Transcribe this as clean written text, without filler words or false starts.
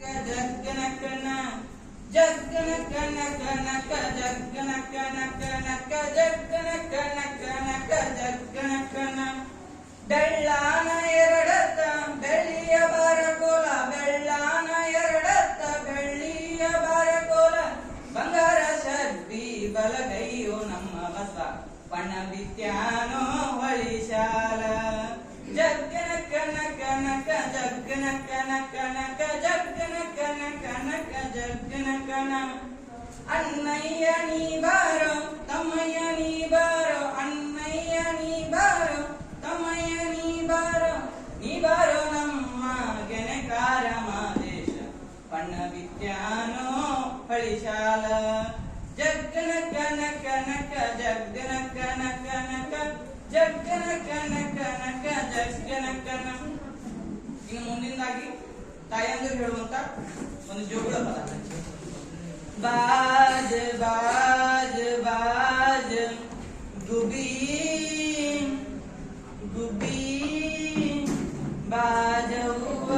ಜಗ್ಗನಕನ ಜಗ್ಗನಕನಕನಕ ಜಗ್ಗನಕನಕನಕ ಜಗ್ಗನಕನಕನಕ ಜಗ್ಗನಕನ ಬೆಳ್ಳಾನ ಎರಡತ್ತ ಬೆಳ್ಳಿಯ ಬಾರಕೋಲ ಬೆಳ್ಳಾನ ಎರಡತ್ತ ಬೆಳ್ಳಿಯ ಬಾರಕೋಲ ಬಂಗಾರ ಶಕ್ತಿ ಬಲಗೈಯೋ ನಮ್ಮ ಬಸ ಪಣ ಬಿತ್ಯಾನೋ ಹೊಳಿಶಾಲ ಜಗ್ಗನಕನಕನಕ ಜಗ್ಗನಕನಕನಕ ಜಗ್ಗನಕನಕನಕ ಜಗ್ಗನಕನ ಅಣ್ಣಯ್ಯ ನೀ ಬಾರೋ ತಮ್ಮಯ್ಯ ನೀ ಬಾರೋ ಅಣ್ಣಯ್ಯ ನೀ ಬಾರೋ ತಮ್ಮಯ್ಯ ನೀ ಬಾರೋ ನಮ್ಮ ಗೆಣಕಾರ ಮಾದೇಶ ಪಣ್ಣ ವಿದ್ಯಾನೋ ಫಳಿಶಾಲ ಜಗ್ಗನಕನಕನಕ ಜಗ್ಗನಕನಕನಕ ಜಗ್ಗನಕನಕನಕ ಜಗ್ಗನಕನ. ಇನ್ನು ಮುಂದಿಂದಾಗಿ ತಾಯಂದಿರು ಹೇಳುವಂತ ಒಂದು ಜೋಗುಳ ಪದ. ಬಾಜ್ ಬಾಜ್ ಬಾಜ್ ಗುಬಿ ಗುಬಿ ಬಾಜವ್ವ